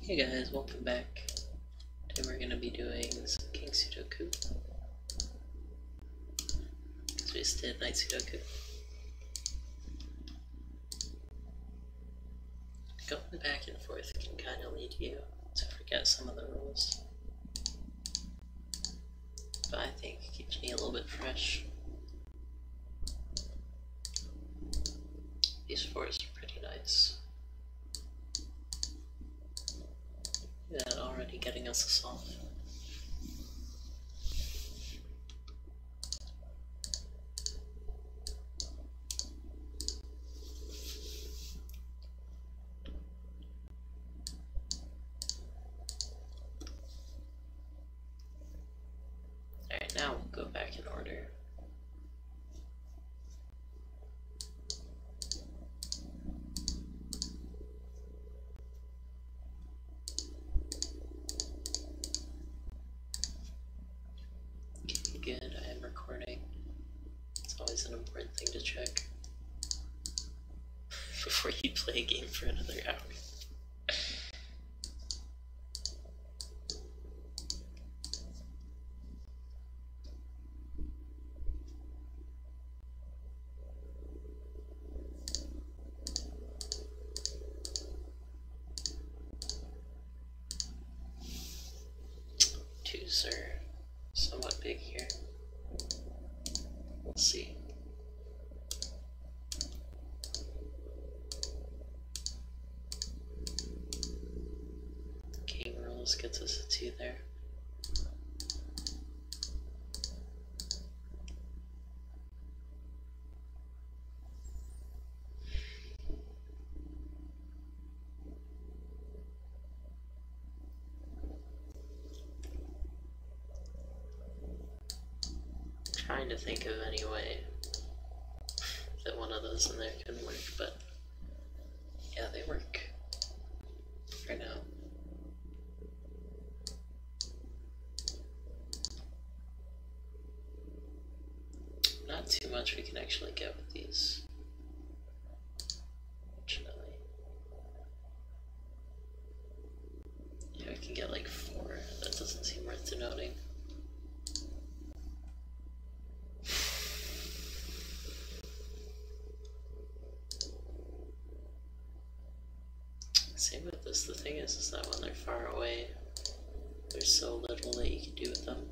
Hey guys, welcome back. Today we're going to be doing some King Sudoku. So we just did Night Sudoku. Going back and forth can kind of lead you to forget some of the rules. But I think it keeps me a little bit fresh. These fours are pretty nice. Yeah, already getting us a solve. Alright, now we'll go back in order. Okay, good, I am recording. It's always an important thing to check before you play a game for another hour. Twos are somewhat big here. We'll see. King rules gets us a 2 there. Trying to think of any way that one of those in there can work, but yeah, they work for now. Not too much we can actually get with these, fortunately. Yeah, we can get like 4. That doesn't seem worth denoting. Same with this, the thing is that when they're far away, there's so little that you can do with them.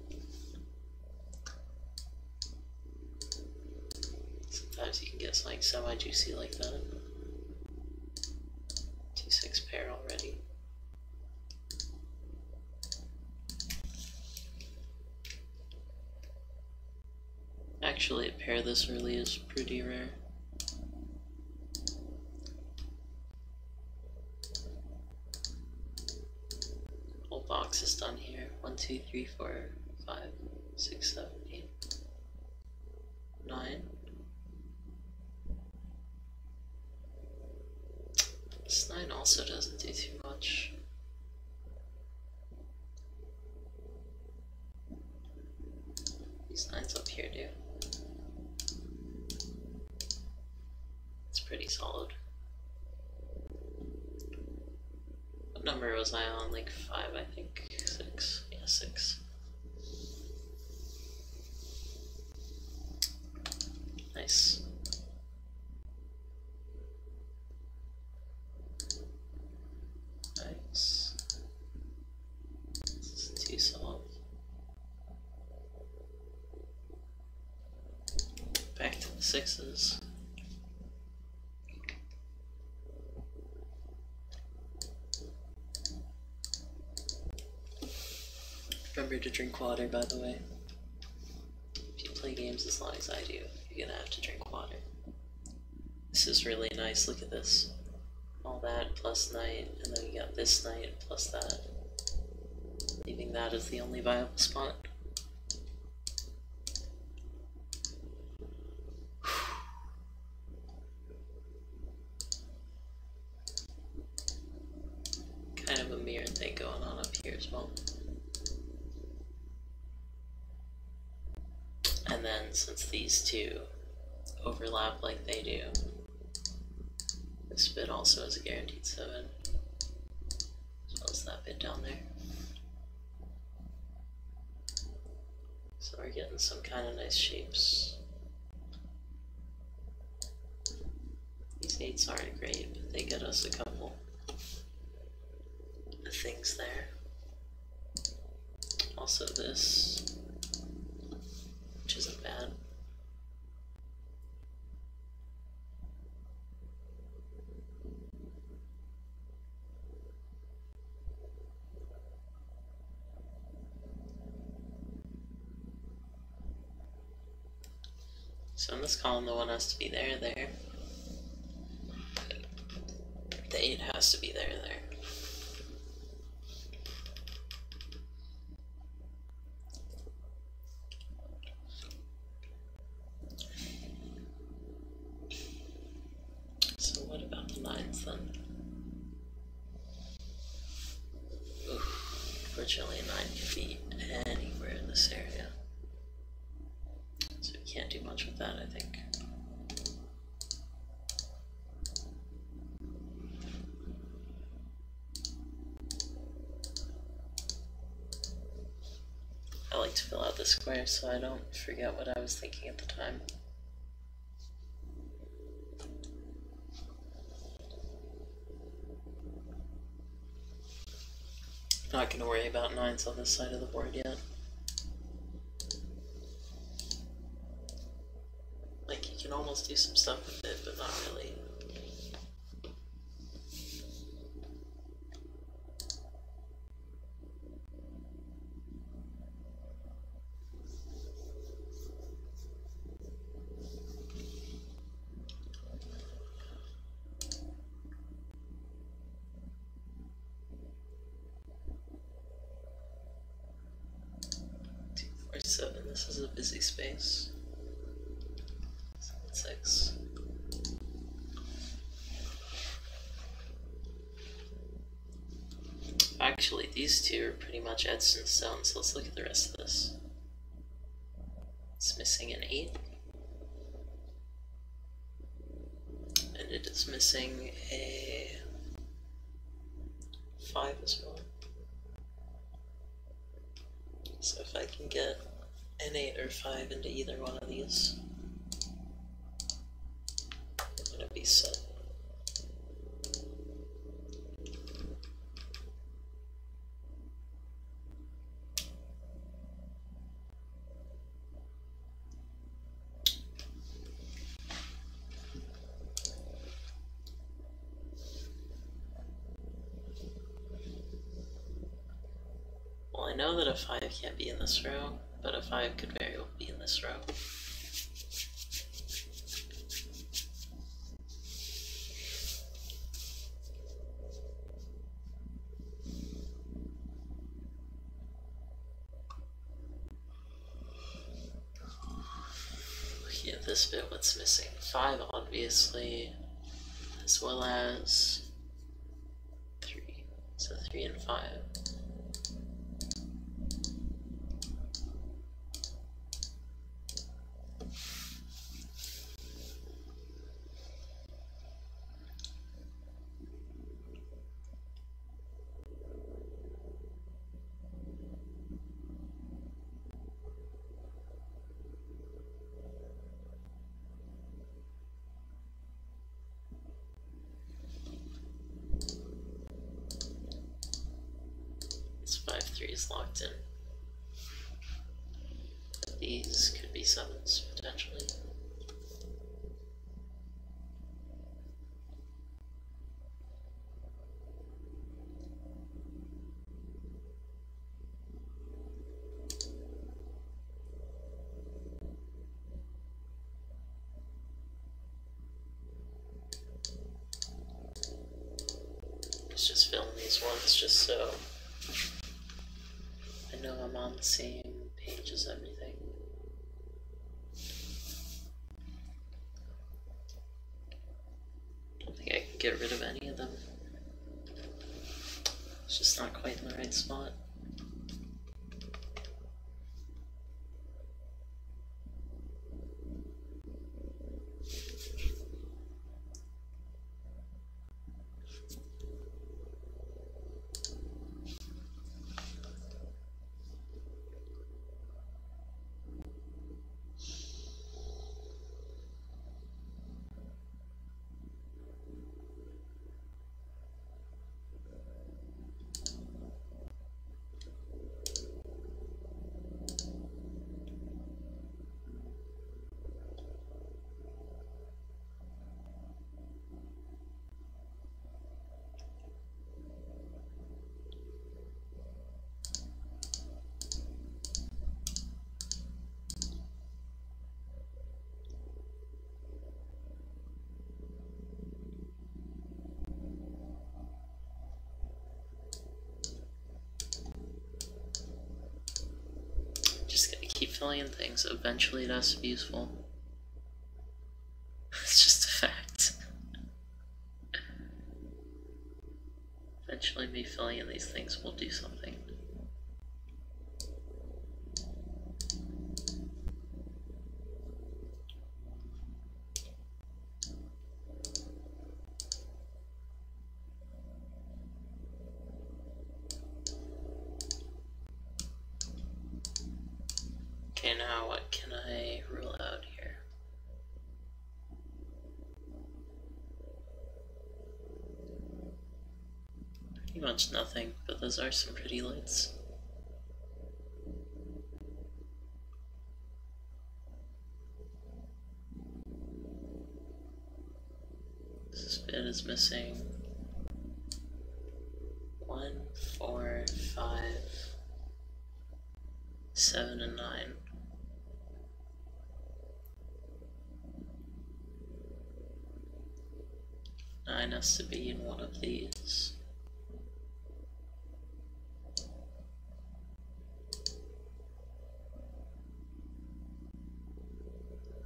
Sometimes you can get something semi-juicy like that. 2-6 pair already. Actually, a pair this early is pretty rare. Whole box is done here. 1, 2, 3, 4, 5, 6, 7, 8, 9. This 9 also doesn't do too much. These 9s up here do. It's pretty solid. What number was I on? Like 5, I think. 6. Yeah, 6. Nice. Nice. This is 2 solid. Back to the 6s. Remember to drink water, by the way. If you play games as long as I do, you're gonna have to drink water. This is really nice, look at this. All that plus night, and then you got this night plus that. Leaving that as the only viable spot. Kind of a mirror thing going on up here as well. And then, since these two overlap like they do, this bit also has a guaranteed 7, as well as that. getting some kind of nice shapes. These 8s aren't great, but they get us a couple of things there. Also this, which isn't bad. So in this column, the 1 has to be there, there. The 8 has to be there, there. So what about the 9s then? Oof, fortunately a 9 can be anywhere in this area. So we can't do much with that, I think. I like to fill out the square so I don't forget what I was thinking at the time. Not going to worry about 9s on this side of the board yet. Like, you can almost do some stuff with it, but not really. Seven. This is a busy space. 7, 6. Actually, these two are pretty much etched in stone, so let's look at the rest of this. It's missing an 8. And it is missing a 5 as well. So if I can get an 8 or 5 into either one of these, I'm gonna be set. Well, I know that a 5 can't be in this row, but a 5 could very well be in this row. Looking at this bit, what's missing? 5, obviously, as well as 3. So 3 and 5. This 5-3 is locked in. These could be 7s, potentially. Let's just film these ones just so I know I'm on the same page as everything. I don't think I can get rid of any of them. It's just not quite in the right spot. keep filling in things. Eventually it has to be useful. It's just a fact. Eventually me filling in these things will do something. Okay, now what can I rule out here? Pretty much nothing, but those are some pretty lights. This bit is missing 1, 4, 5, 7, and 9. Nine has to be in one of these.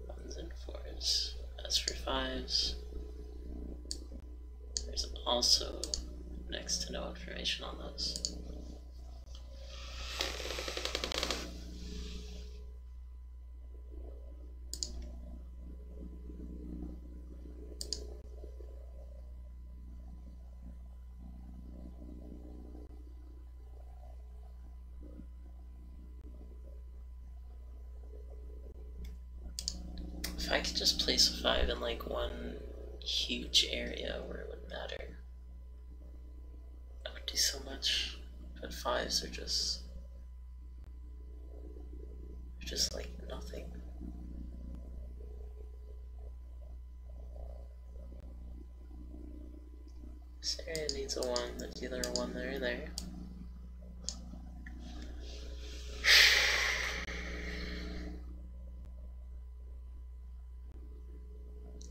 Ones and fours. As for fives, there's also next to no information on those. If I could just place a 5 in like one huge area where it would matter, that would do so much. But 5s are just like nothing. This area needs a 1, that's either a 1 there or there.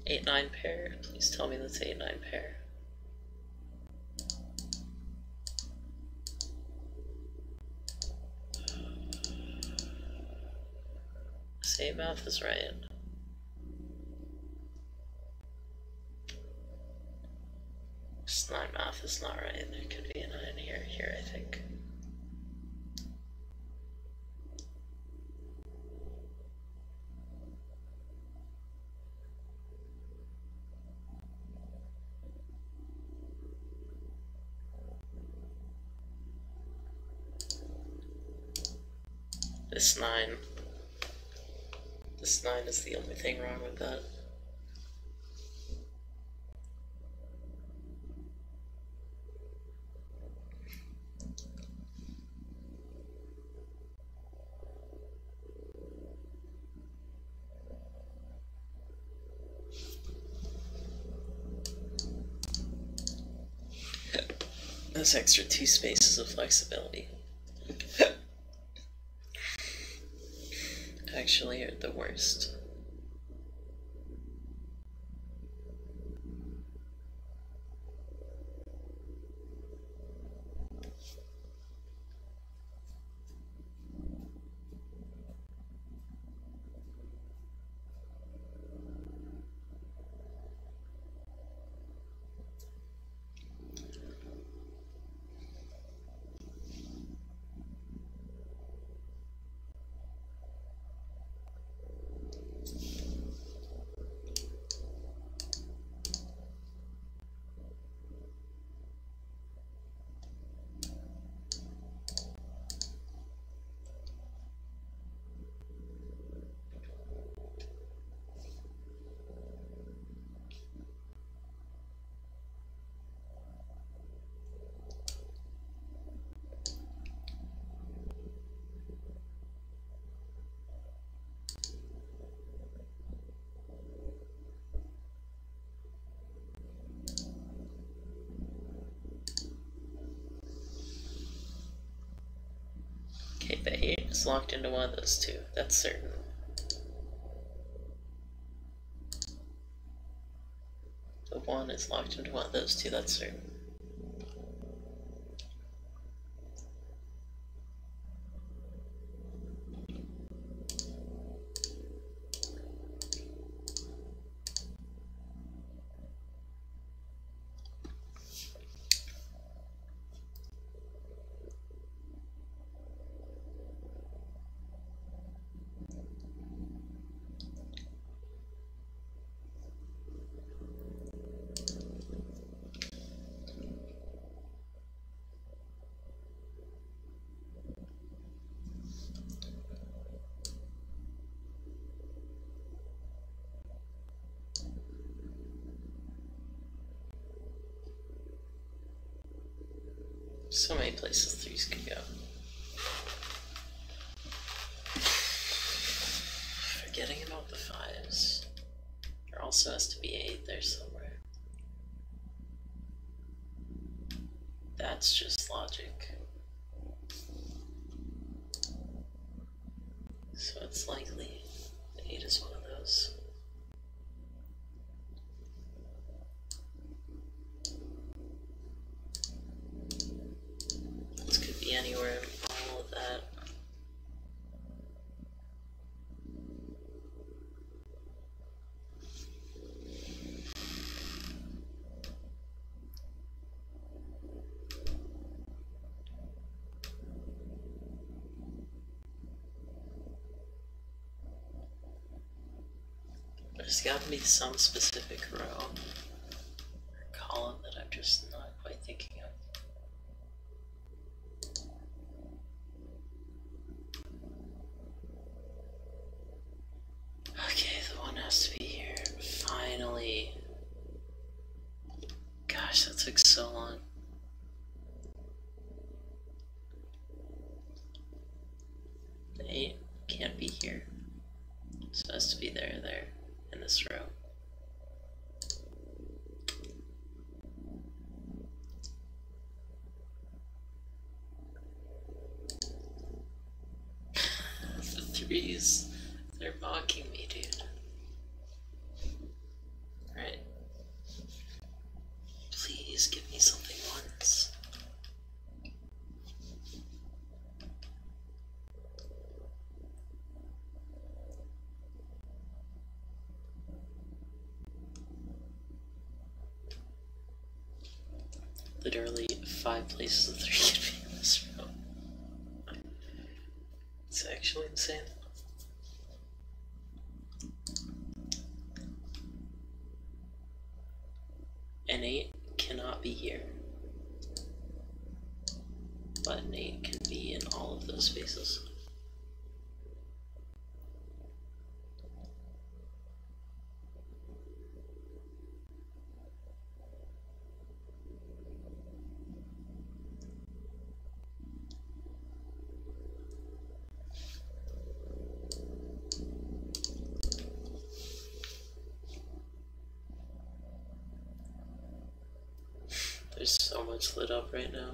8-9 pair. Please tell me that's 8-9 pair. Say math is right. Just 9 math is not right. There could be a 9 here, I think. This 9 is the only thing wrong with that. Those extra 2 spaces of flexibility actually are the worst. Okay, the 8 is locked into one of those 2, that's certain. The 1 is locked into one of those 2, that's certain. So many places threes could go. Forgetting about the fives. There also has to be 8 there somewhere. That's just logic. So it's likely that 8 is one of those. This could be anywhere in all of that. There's got to be some specific row or column that I'm just not quite thinking of. Okay, the one has to be here. Finally. Gosh, that took so long. The 8 can't be here. So it has to be there, in this row. The threes, they're mocking me, dude. Alright. Please give me something once. Literally 5 places of 3 could be in this row. It's actually insane. An 8 cannot be here. But an 8 can be in all of those spaces. There's so much lit up right now.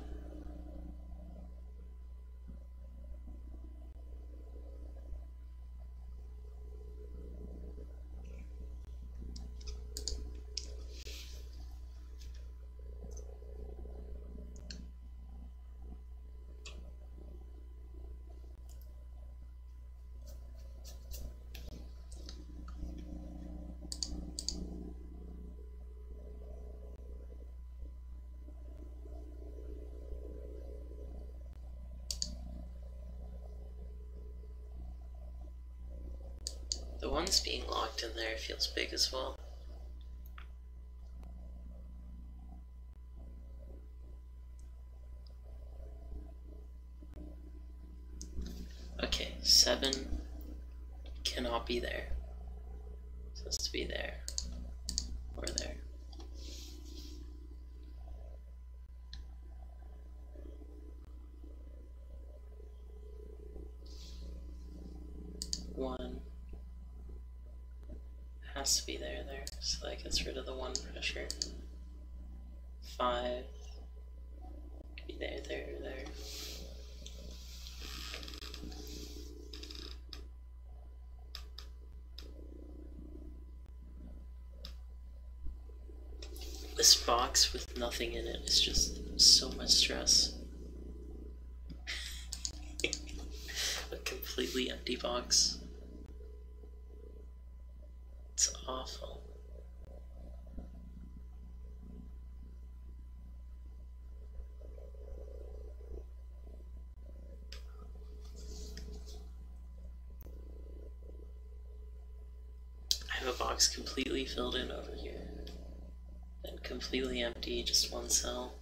The ones being locked in there feels big as well. Okay, 7 cannot be there. So it has to be there. Or there. One has to be there, so that gets rid of the 1 pressure. 5 could be there. This box with nothing in it is just so much stress. A completely empty box. It's awful. I have a box completely filled in over here. And completely empty, just 1 cell.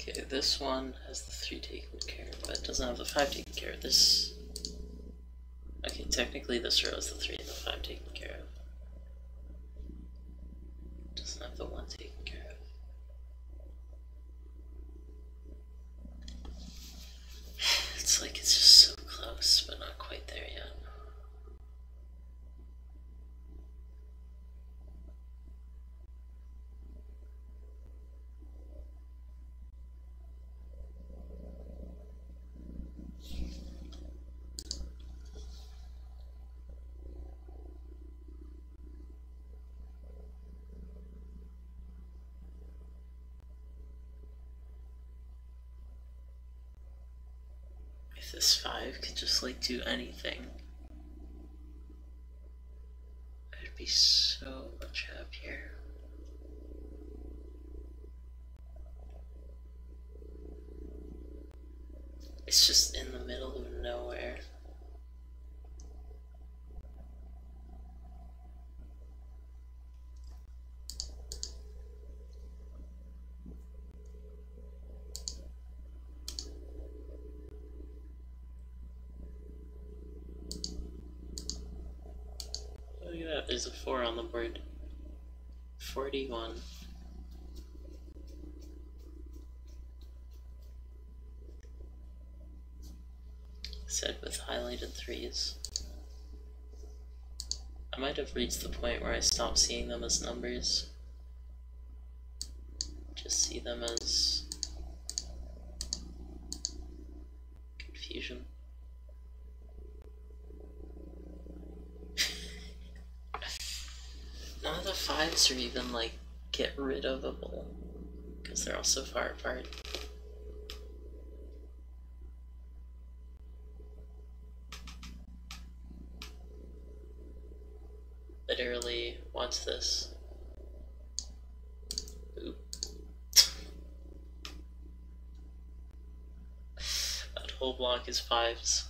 Okay, this one has the 3 taken care of, but it doesn't have the 5 taken care of. This... Okay, technically this row has the 3 and the 5 taken care of. It doesn't have the 1 taken care of. It's like it's just so close, but not quite there yet. If this 5 could just like do anything, I'd be so much happier. It's just in the middle of nowhere. Look at that, there's a 4 on the board. 41. Said with highlighted 3s. I might have reached the point where I stopped seeing them as numbers. Just see them as confusion. None of the 5s are even like get rid ofable because they're all so far apart. Literally, watch this. Oop. That whole block is 5s.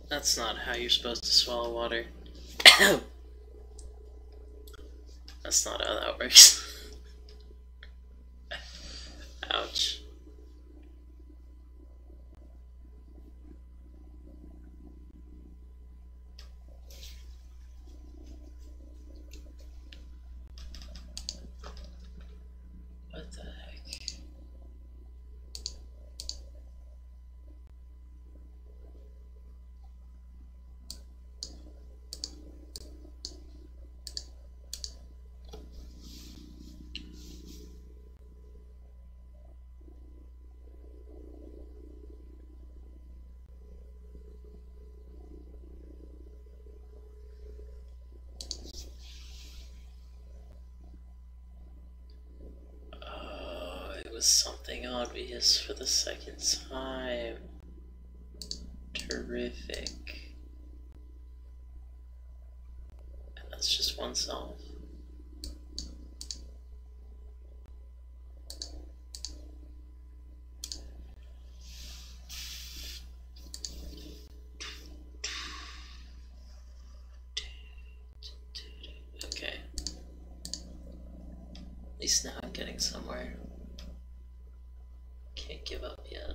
That's not how you're supposed to swallow water. That's not how that works. Ouch. What the heck? It was something obvious for the second time. Terrific. And that's just one solve. Okay. At least now I'm getting somewhere. Can't give up yet.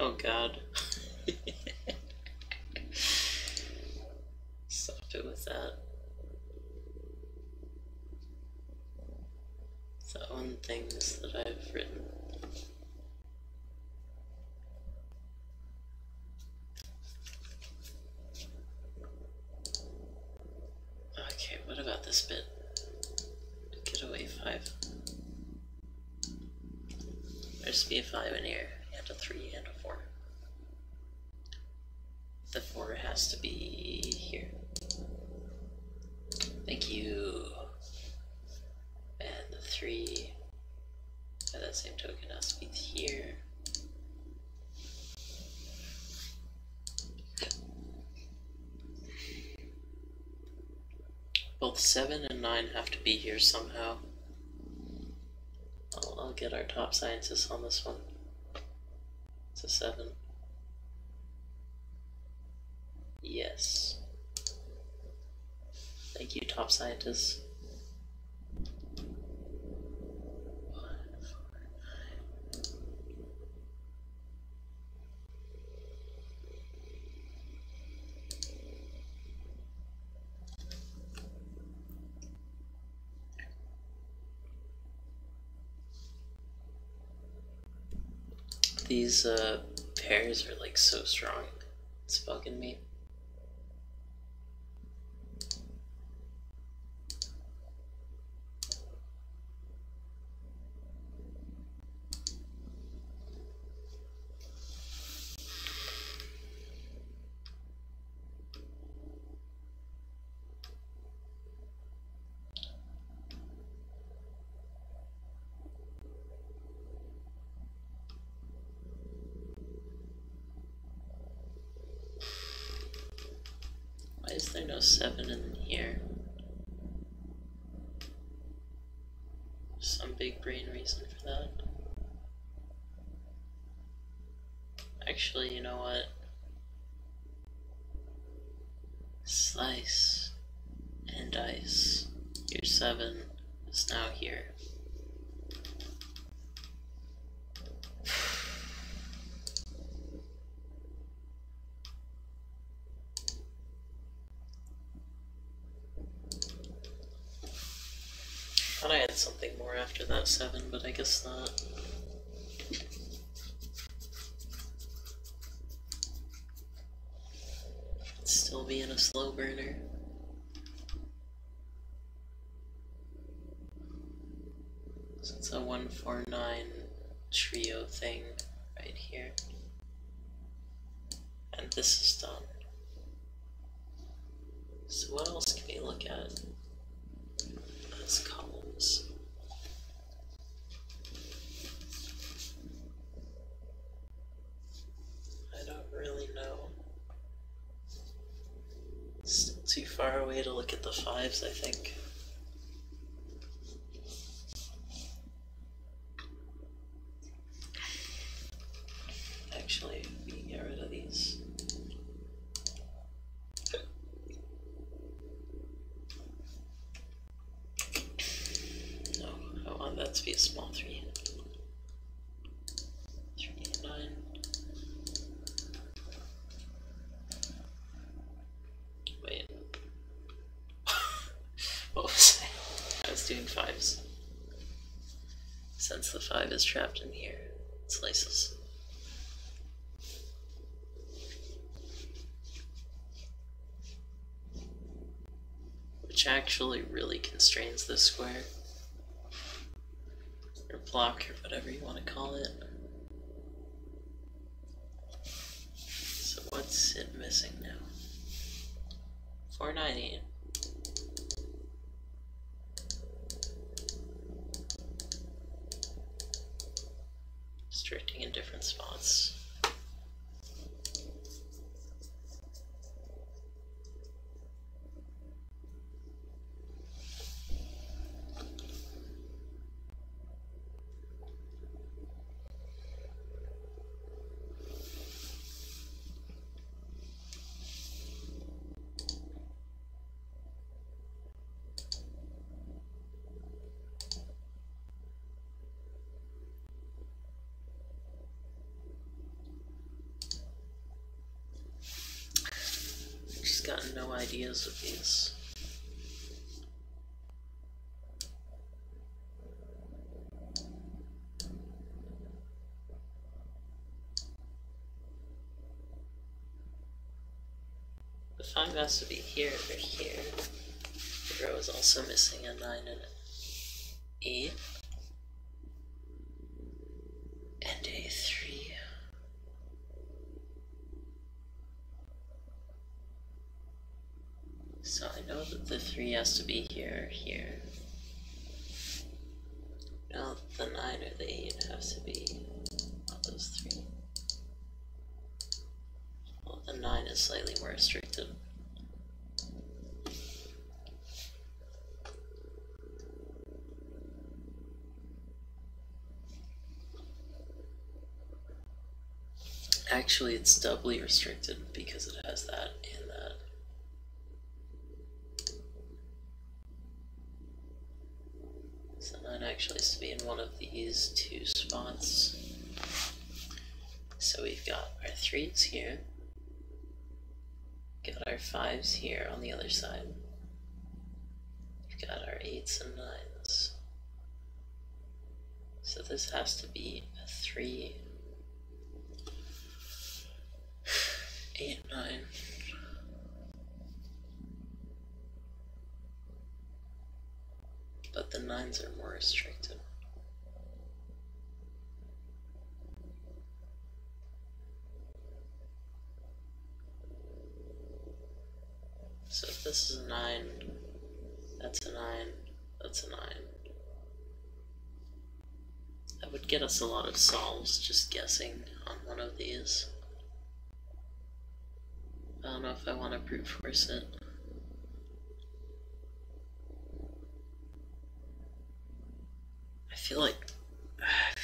Oh god. Stop it with that. It's that one things that I've written. Okay, what about this bit? Get away 5. There's be a 5 in here, and a 3 and a 4. The 4 has to be here. Thank you. And the 3, by that same token, has to be here. Both 7 and 9 have to be here somehow. I'll get our top scientists on this one. It's a 7. Yes. Thank you, top scientists. 1, 4, 9. These pairs are like so strong. It's bugging me. Why is there no 7 in here? Some big brain reason for that. Actually, you know what? Slice and dice. Your 7 is now here. Thought I had something more after that 7, but I guess not. It's still being a slow burner. So it's a 1, 4, 9 trio thing right here. And this is done. So what else can we look at as columns? I don't really know. Still too far away to look at the 5s, I think. Actually, we can get rid of these. No, I want that to be a small 3. 3 and 9. Wait. What was I? I was doing 5s. Since the 5 is trapped in here, it slices. Which actually really constrains this square. Or block, or whatever you want to call it. So what's it missing now? 498. Restricting in different spots. have no ideas with these. The 5 has to be here or here. The row is also missing a 9 and an 8. And a 3. So I know that the 3 has to be here or here. Now the 9 or the 8 has to be not those 3. Well, the 9 is slightly more restricted. Actually, it's doubly restricted because it has that and that. So 9 actually has to be in one of these 2 spots. So we've got our 3s here. Got our 5s here on the other side. We've got our 8s and 9s. So this has to be a 3, 8, 9. But the 9s are more restricted. So if this is a 9, that's a 9, that's a 9. That would get us a lot of solves just guessing on one of these. I don't know if I want to brute force it. I feel like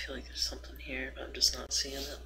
there's something here, but I'm just not seeing it.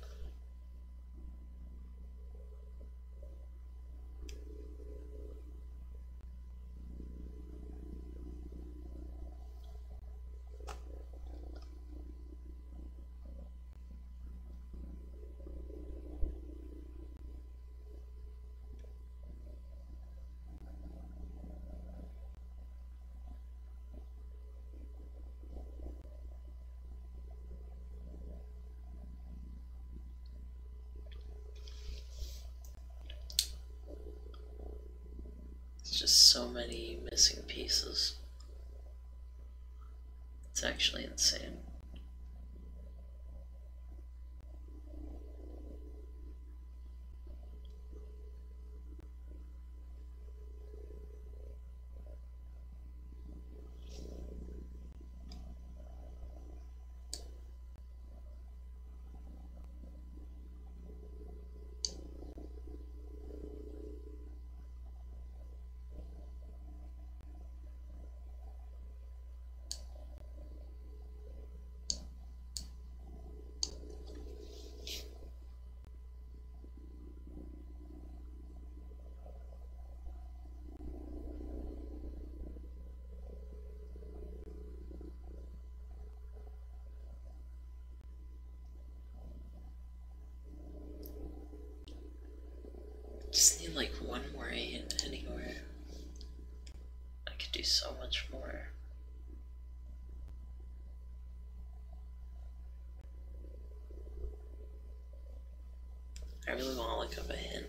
Just so many missing pieces. It's actually insane. Just need like one more 8 anywhere. I could do so much more. I really want to look up a hint,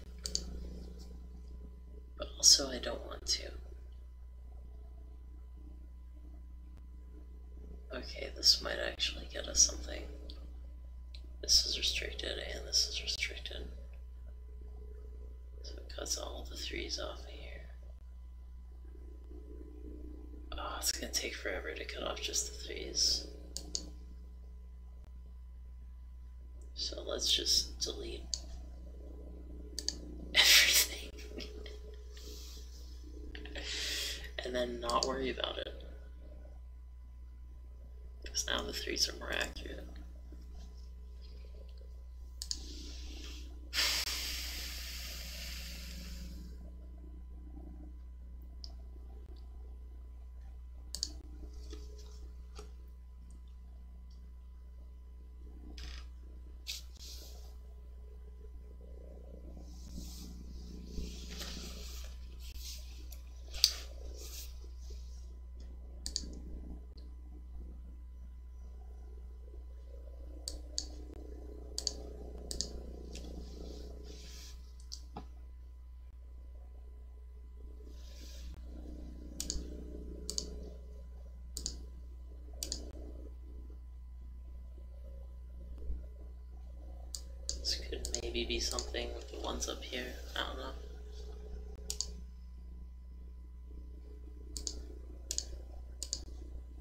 but also I don't want to. Okay, this might actually get us something. This is restricted and this is restricted. So it cuts all the 3s off of here. Oh, it's gonna take forever to cut off just the 3s. So let's just delete everything. And then not worry about it. Because now the 3s are more accurate. maybe be something with the ones up here. I don't know.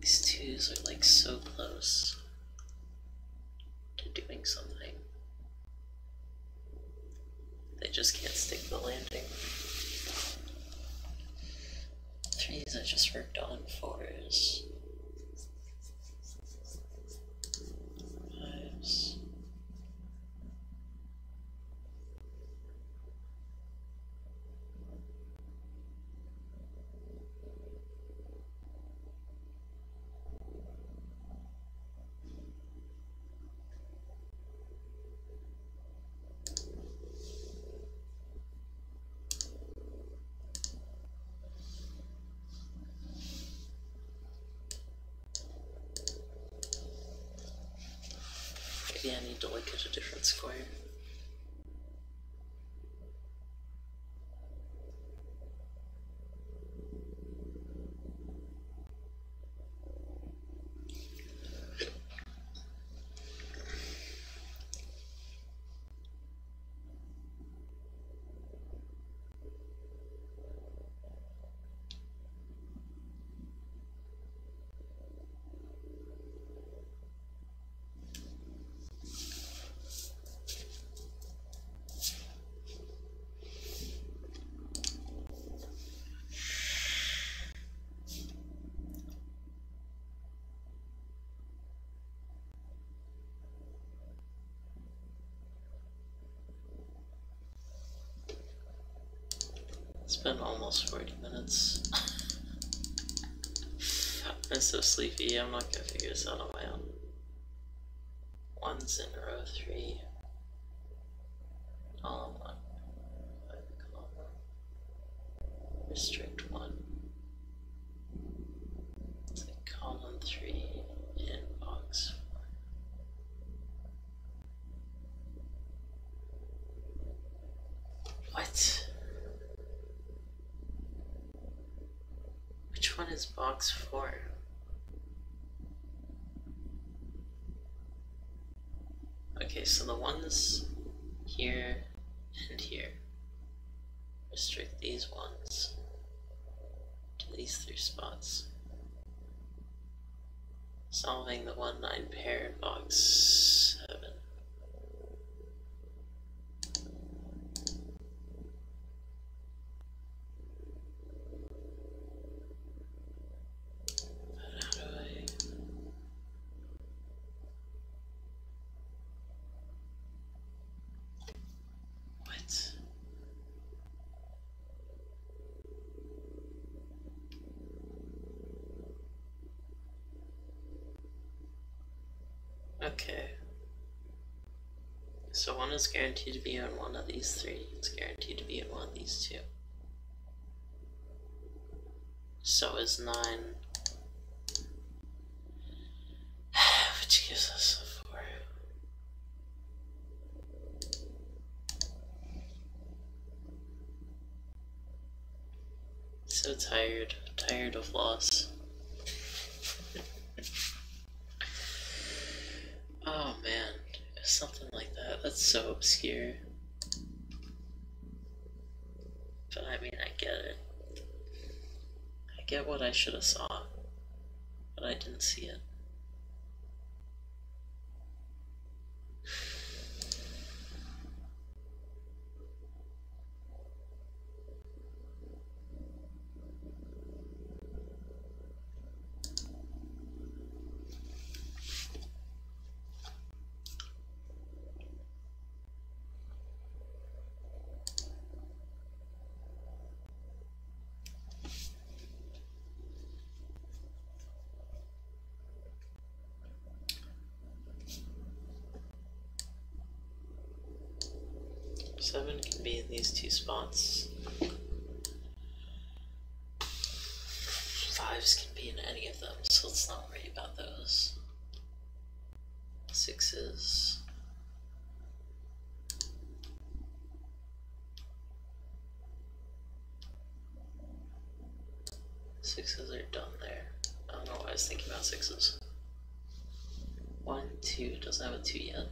These twos are like so close to doing something. They just can't stick the landing. Threes I just worked on, fours. Fives. Maybe I need to look at a different square. It's been almost 40 minutes. I'm so sleepy, I'm not gonna figure this out on my own. Ones in row 3. Column 1. Column 1. Restrict 1. It's like column 3 in box 4. What? Which one is box 4? Okay, so the ones here and here. Restrict these ones to these 3 spots. Solving the 1-9 pair in box 7. Okay. So one is guaranteed to be in one of these 3. It's guaranteed to be in one of these 2. So is 9. Which gives us a 4. So tired. Tired of loss. Oh man, something like that. That's so obscure. But I mean, I get it. I get what I should have saw, but I didn't see it. Seven can be in these 2 spots. 5s can be in any of them, so let's not worry about those. 6s. Sixes are done there. I don't know why I was thinking about 6s. 1, 2, doesn't have a 2 yet.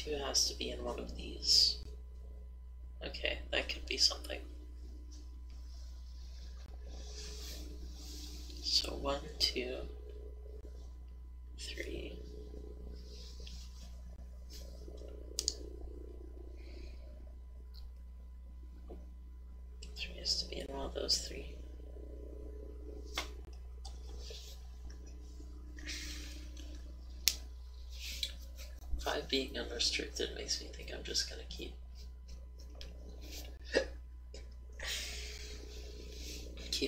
2 has to be in one of these. Okay, that could be something. So 1, 2, 3. Three has to be in one of those 3. Five being unrestricted makes me think I'm just gonna keep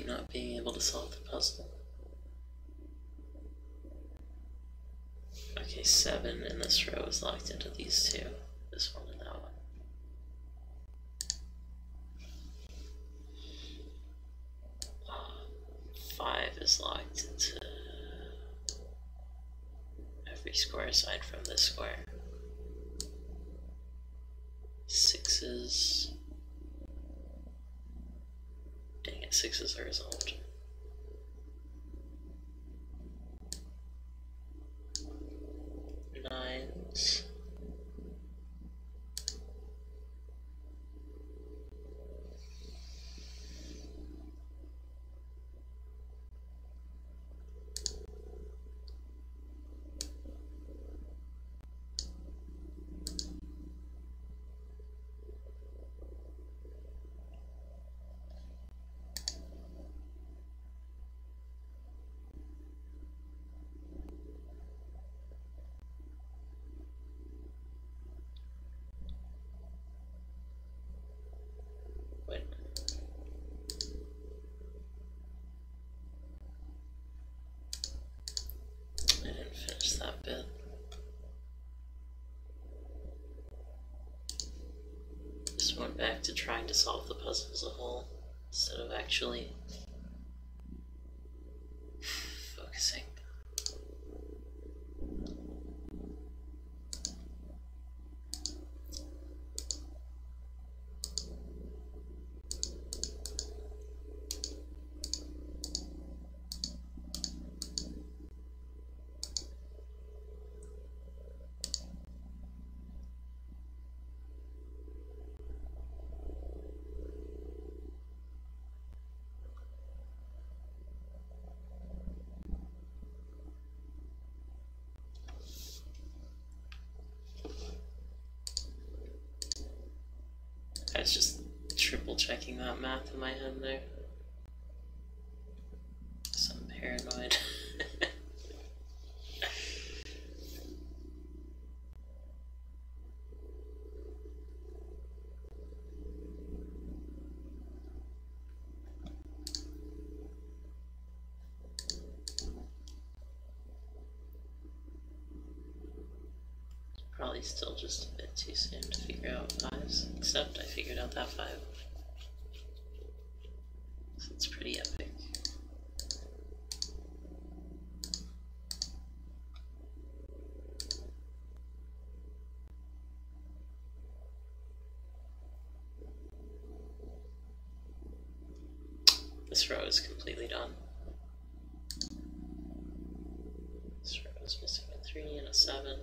not being able to solve the puzzle. Okay, 7 in this row is locked into these 2. This one and that one. 5 is locked into every square aside from this square. 6 is... Dang it, 6s are resolved. 9s. That bit. Just went back to trying to solve the puzzle as a whole instead of actually focusing. I was just triple checking that math in my head there. So I'm paranoid. Probably still just a bit too soon to figure out 5s, except I figured out that 5. So it's pretty epic. This row is completely done. This row is missing a 3 and a 7.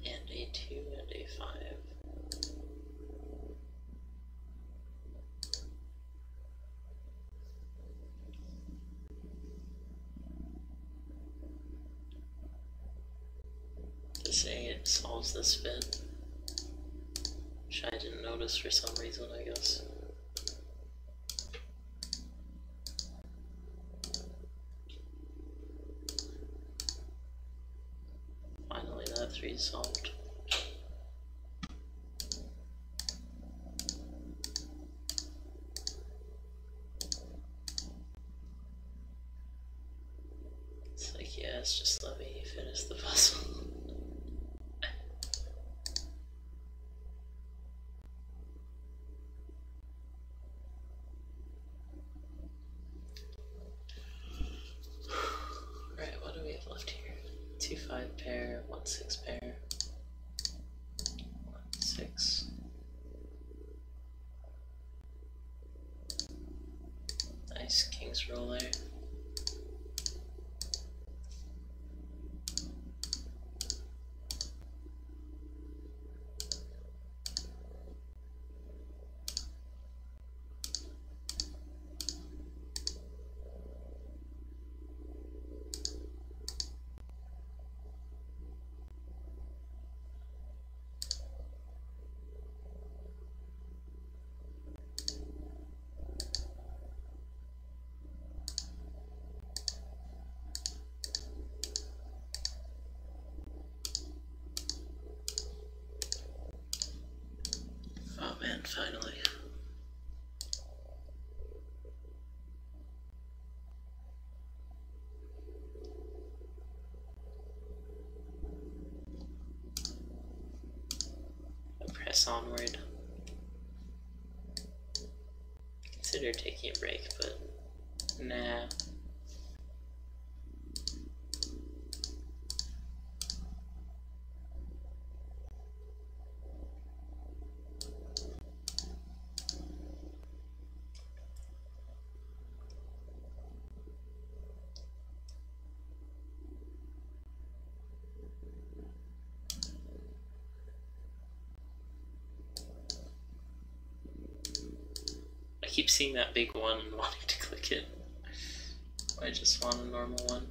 And a 2 and a 5. To say it solves this bit, which I didn't notice for some reason, I guess. Finally, that 3 is solved. It's like, yes, just let me finish the puzzle. Alright, what do we have left here? 2 5 pair, 1 6 pair, 1 6. Nice king's roll there. onward. Consider taking a break, but nah. I keep seeing that big one and wanting to click it. I just want a normal one.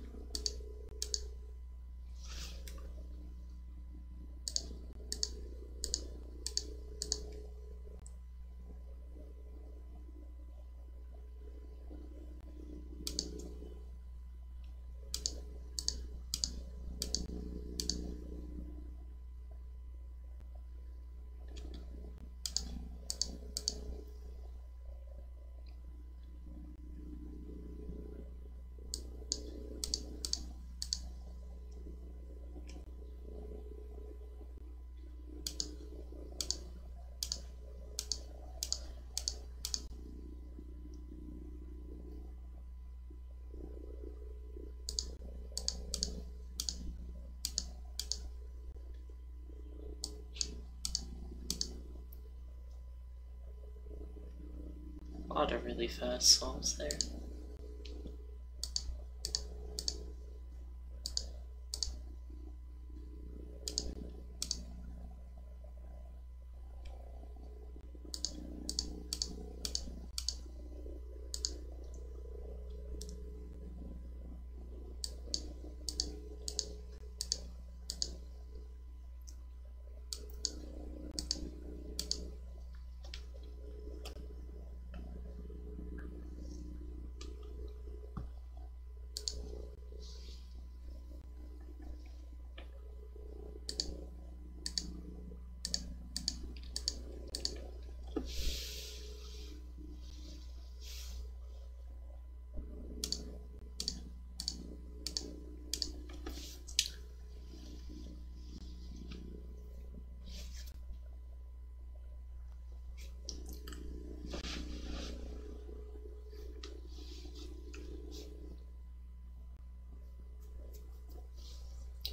A lot of really fast solves there.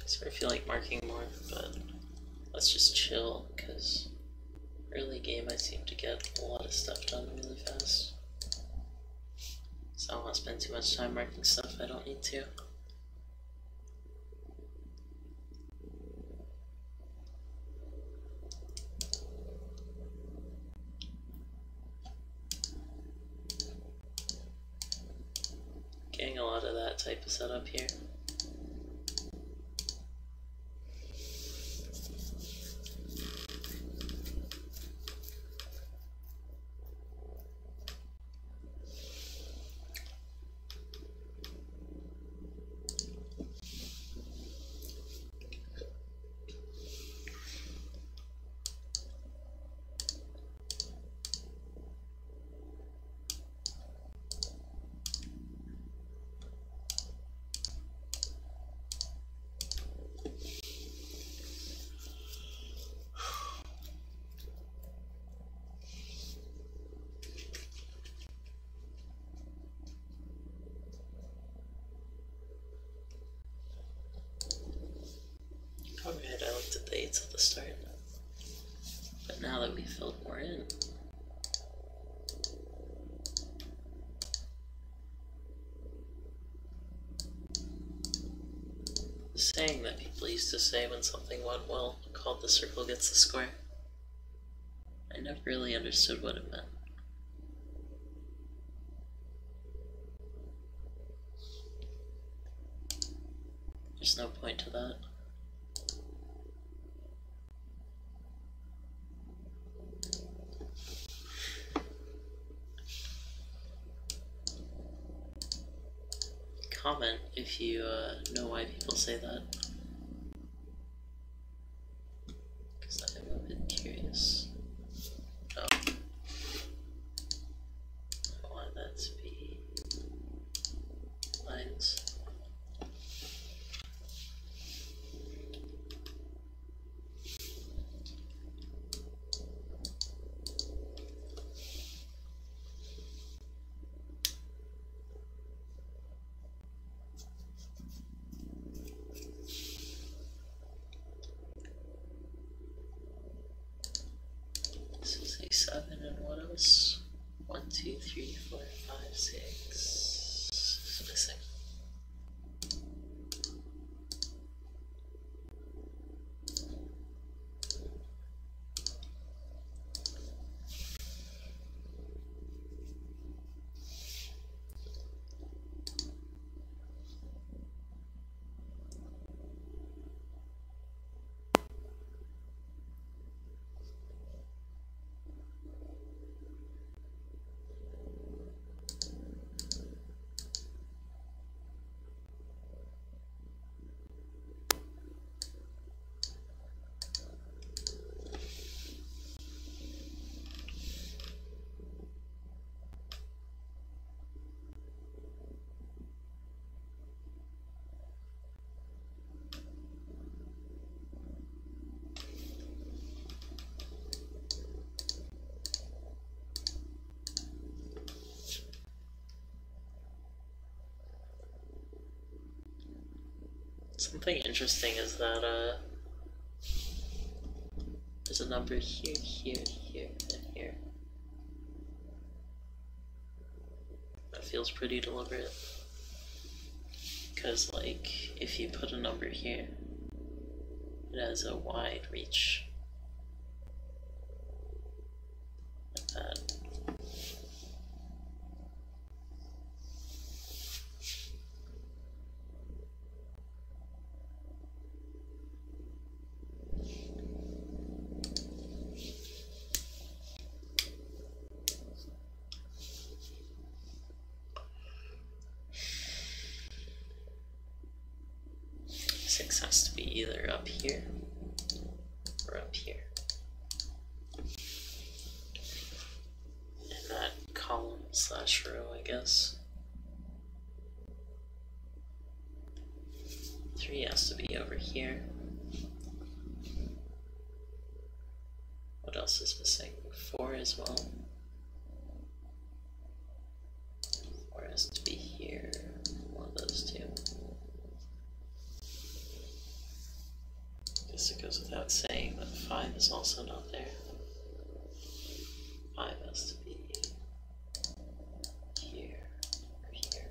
So I feel like marking more, but let's just chill, because early game I seem to get a lot of stuff done really fast. So I don't want to spend too much time marking stuff I don't need to. Getting a lot of that type of setup here. Alright, I looked at the 8s at the start. But now that we filled more in, the saying that people used to say when something went well, called the circle gets the square. I never really understood what it meant. There's no point to that. Comment if you know why people say that, because I'm a bit curious. Oh, I want that to be lines. 7, and what else? 1, 2, 3, 4, 5, 6. It's missing. Something interesting is that there's a number here, here, here, and here. That feels pretty deliberate. Because, like, if you put a number here, it has a wide reach. Like that. Six has to be either up here or up here. In that column slash row, I guess. 3 has to be over here. What else is missing? 4 as well. 4 has to be here. One of those two. Guess it goes without saying that 5 is also not there. 5 has to be here or here.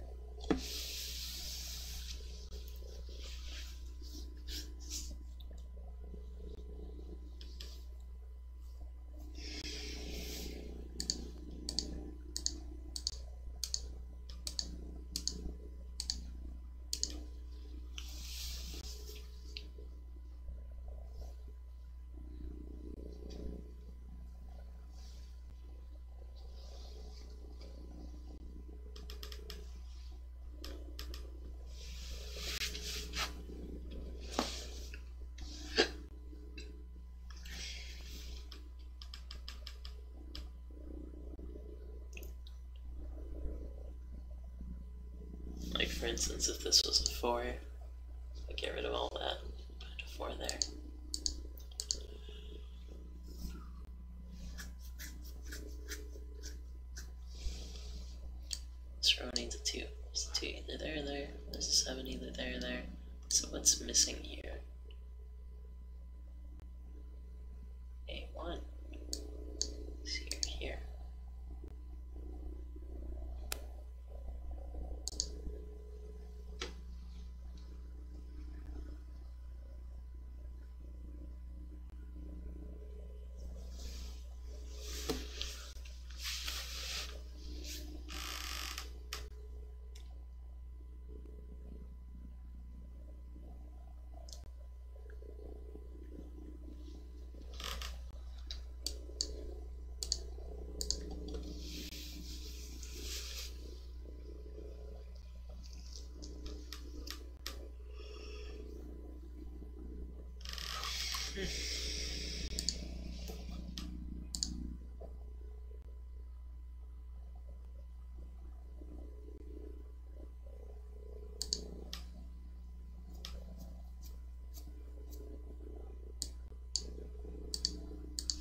Like, for instance, if this was a 4, I'd get rid of all that and put a 4 there. This row needs a 2. There's a 2 either there or there. There's a 7 either there or there. So what's missing here? A1. It's here, here.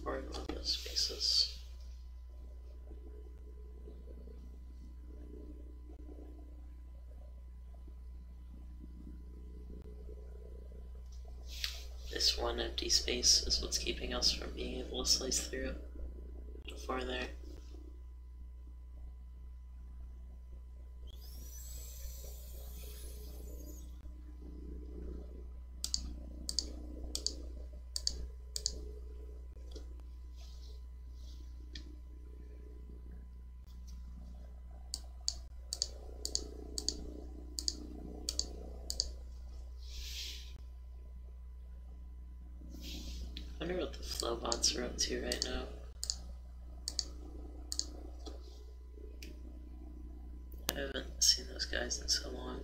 Or in one of those spaces. This one empty space is what's keeping us from being able to slice through. before there. I wonder what the flowbots are up to right now. I haven't seen those guys in so long.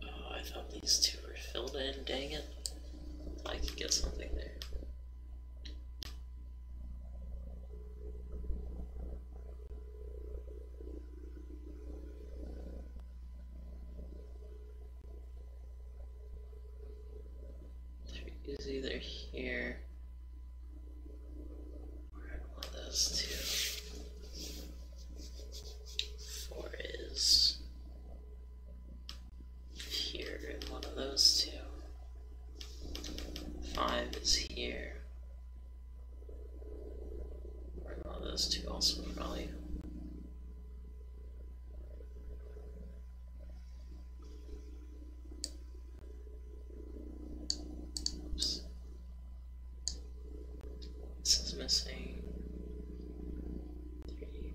Oh, I thought these two were filled in, dang it. I could get something there. Is either here or one of those two. 4 is here in one of those two. 5 is here. Or one of those two also probably. Missing 3,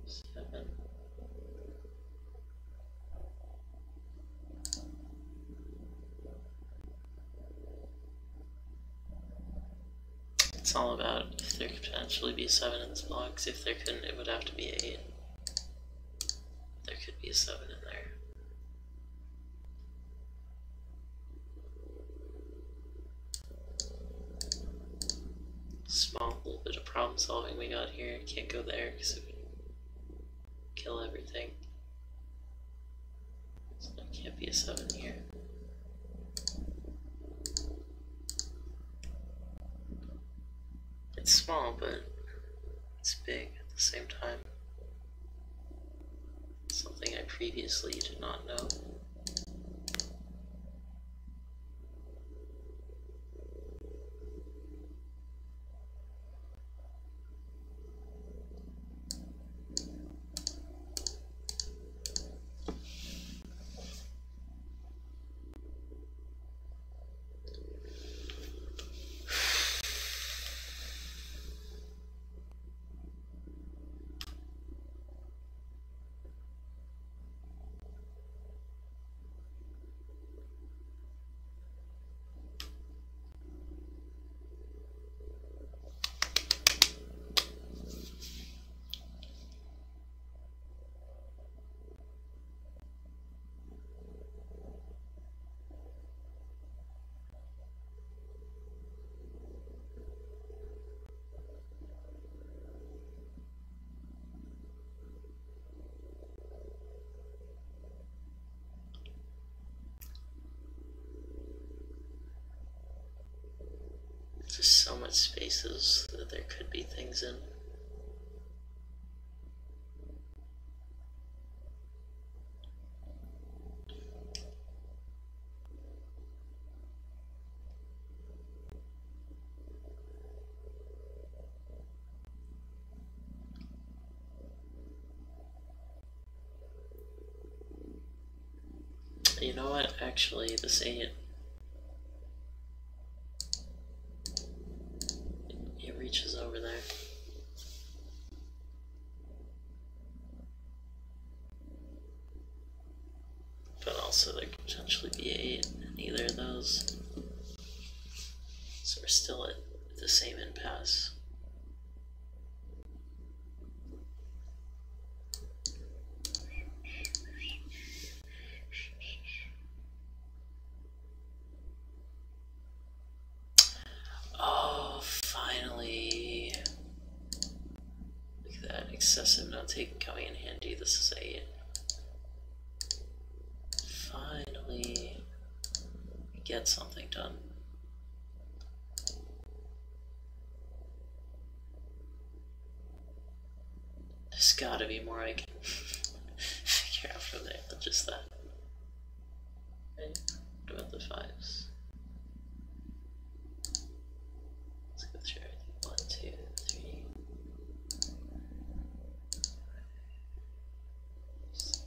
7. It's all about if there could potentially be a 7 in this box. If there couldn't, it would have to be 8. There could be a 7 in there. Small little bit of problem solving we got here. Can't go there because it would kill everything. So there can't be a 7 here. It's small, but it's big at the same time. Something I previously did not know. Just so much spaces that there could be things in. You know what? Actually, this 8. It reaches over there. But also there could potentially be 8 in either of those. So we're still at the same impasse. Oh, finally. Look at that excessive note taking coming in handy. This is 8. Finally, we get something done. There's gotta be more I can figure out from there than just that. Okay, what about the 5s? Let's go through everything. 1, 2, 3. 6.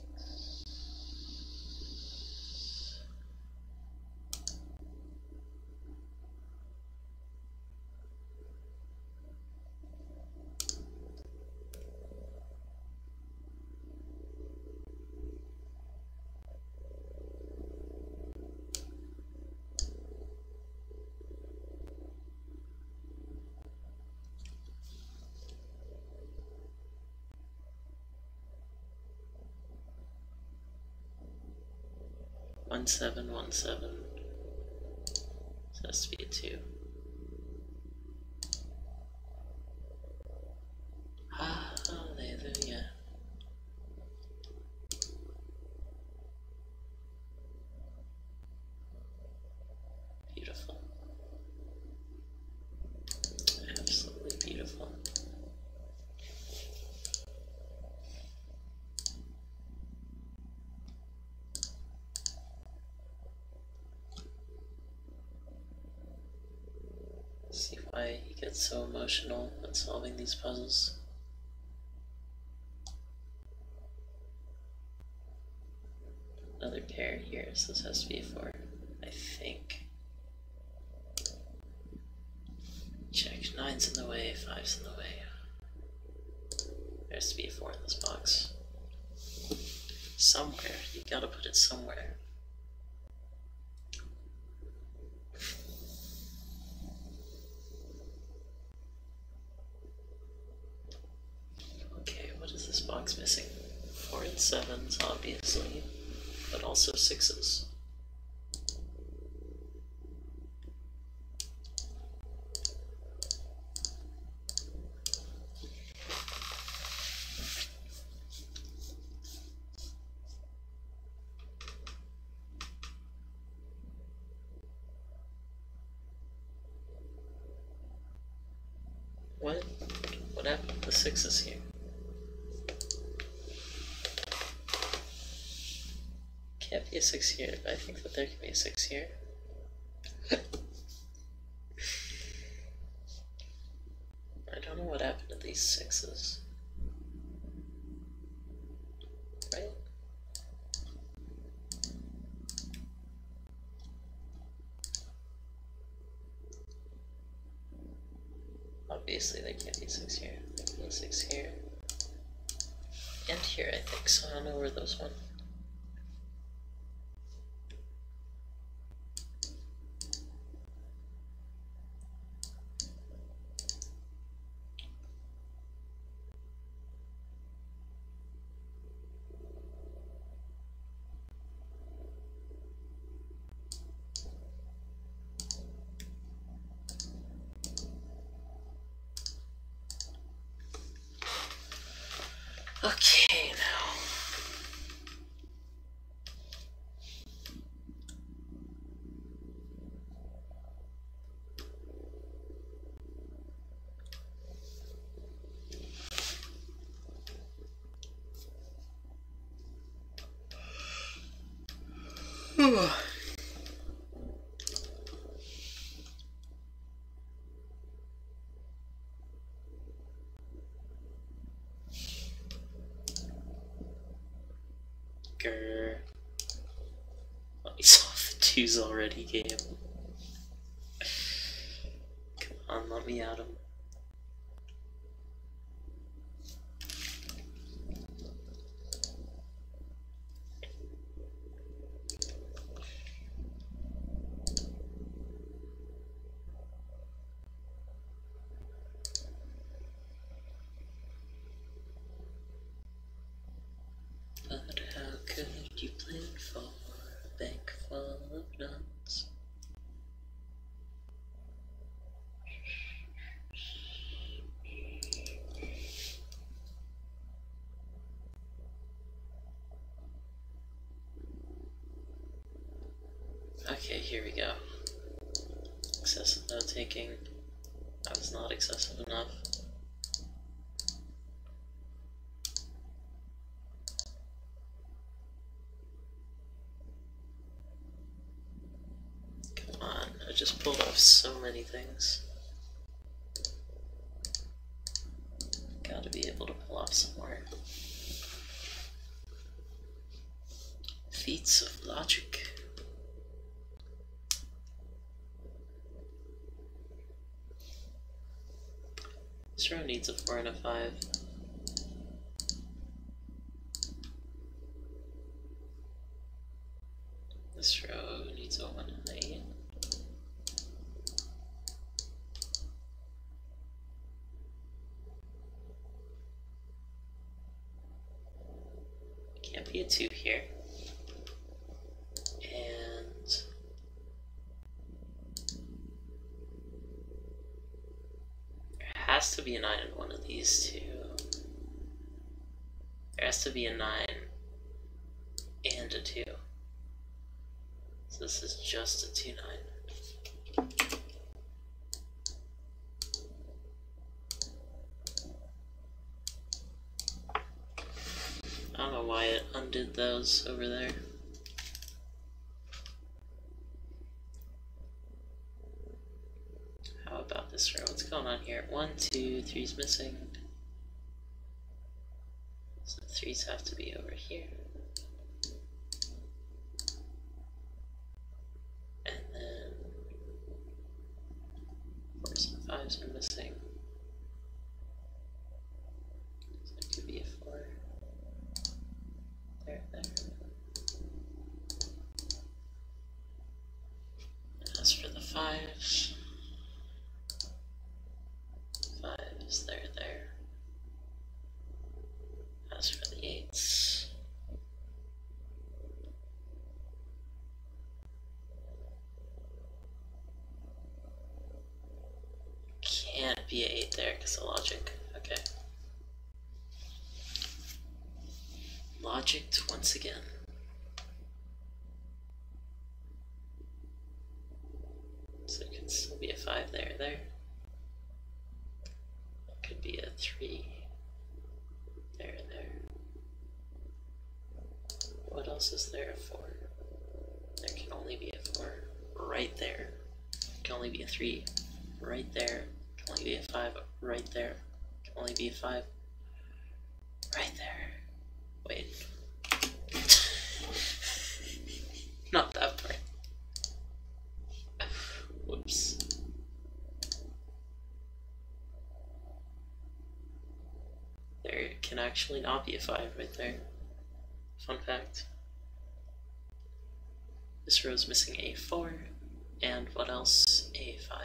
1, 7, 1, 7. So it has to be a 2. Hallelujah. Beautiful. Absolutely beautiful. See why he gets so emotional when solving these puzzles. Another pair here, so this has to be a 4, I think. Check. 9's in the way, 5's in the way. There has to be a 4 in this box. Somewhere. You gotta put it somewhere. Okay, what is this box missing? 4 and 7s, obviously, but also 6s. What? What happened to the 6s here? Can't be a 6 here, but I think that there can be a 6 here. I don't know what happened to these 6s. Right? Obviously there can't be a 6 here. There can be a 6 here. And here, I think, so I don't know where those went. Okay, now. Grr. Oh, he saw the 2s already, game. Come on, let me at him. But how could you plan for a bank full of nuts? Okay, here we go. excessive note taking. That was not excessive enough. Come on, I just pulled off so many things. Gotta be able to pull off some more. Feats of logic. This row needs a 4 and a 5. This row needs a 1 and an 8. Can't be a 2 here. And there has to be a 9 in one of these two. There has to be a 9 and a 2. So this is just a 2, 9. I don't know why it undid those over there. How about this row? What's going on here? 1, 2, 3's missing. So 3's have to be over here. And then 4's and 5's are missing. So it could be a 4. There. As for the 5's, 5's there. As for the 8's, can't be an 8 there because of logic. Okay. Logicked once again. So it could still be a 5 there. It could be a 3 there. What else is there? A 4. There can only be a 4 right there. It can only be a 3 right there. It can only be a 5 right there. It can only be a 5 right there. Wait. Not that part. Whoops. There can actually not be a 5 right there. Fun fact. This row is missing a 4, and what else? A 5.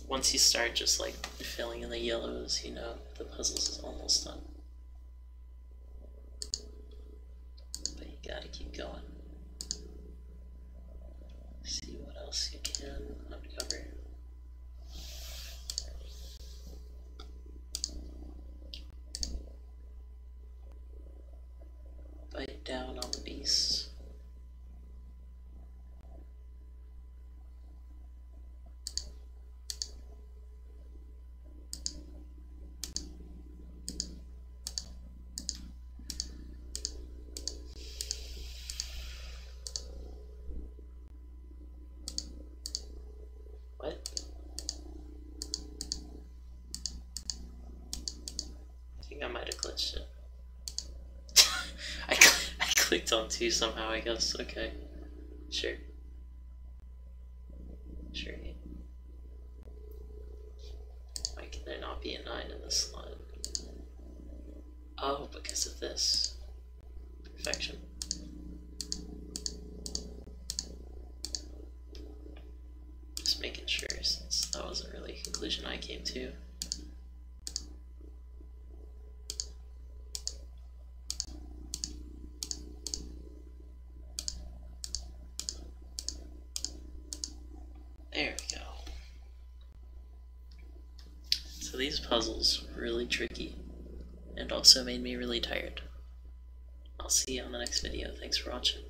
Once you start just like filling in the yellows, you know the puzzles is almost done. But you gotta keep going. See what else you can uncover. Bite down on the beast. I might have glitched it. I clicked on 2 somehow, I guess. Okay. Sure. Why can there not be a 9 in this slot? Oh, because of this. Perfection. making sure, since that wasn't really a conclusion I came to. There we go. So these puzzles were really tricky, and also made me really tired. I'll see you on the next video. Thanks for watching.